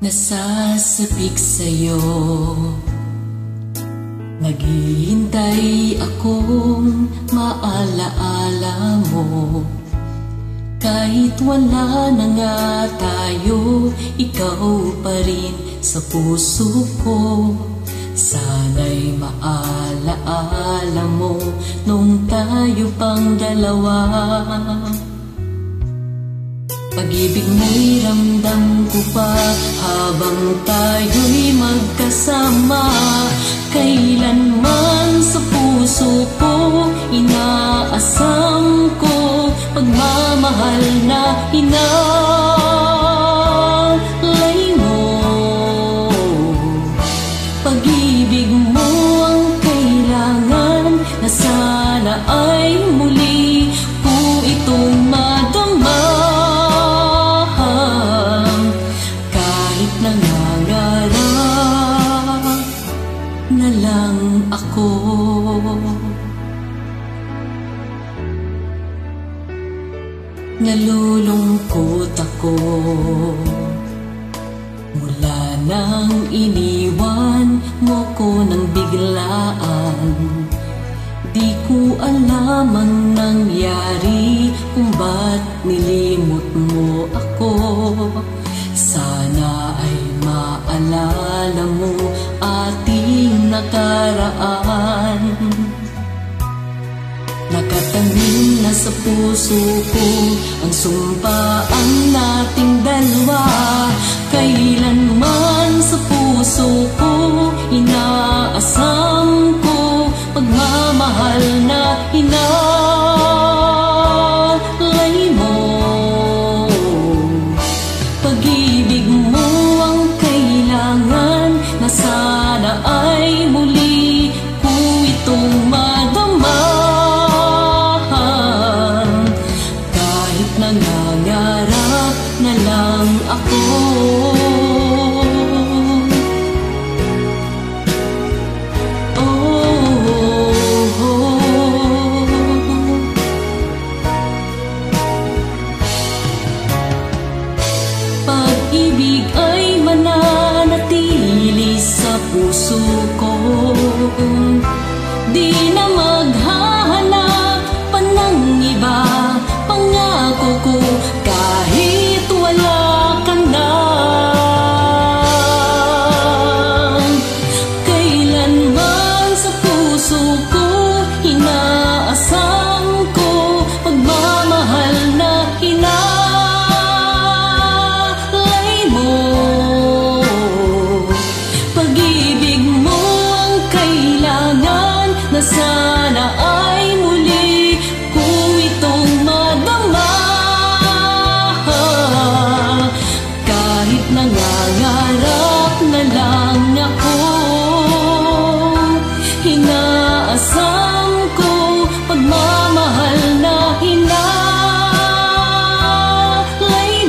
Nasasabik sa'yo, naghihintay akong maalaala mo. Kahit wala na nga tayo, ikaw pa rin sa puso ko. Sana'y maalaala mo nung tayo pang dalawa. Pag-ibig mo'y ramdam ko pa habang tayo'y magkasama. Kailanman sa puso ko inaasam ko pagmamahal na inalay mo. Pag-ibig mo ang kailangan na sana ay muli ko itong madama. Nangangarap na lang ako. Nalulungkot ako mula nang iniwan mo ko ng biglaan. Di ko alam ang nangyari kung ba't nilimot mo ako. Sana ay maalala mo ating nakaraan. Nakatanim na sa puso ko ang sumpaan nating dalawa. Kailanman sa puso ko inaasam ko pagmamahal na inalay mo. Pag-ibig mo ang kailangan na sana ay muli ko itong madama. Kahit nangangarap na lang ako. Pag-ibig ay mananatili sa puso ko. Di na maghahanap pa ng iba. Pangako ko kahit wala ka na. Kailanman sa puso ko inaasam ko pagmamahal na na sana ay muli ko itong madama. Kahit nangangarap na lang ako, inaasam ko pagmamahal na inalay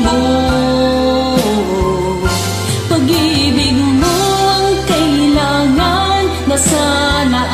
mo. Pag-ibig mo ang kailangan na sana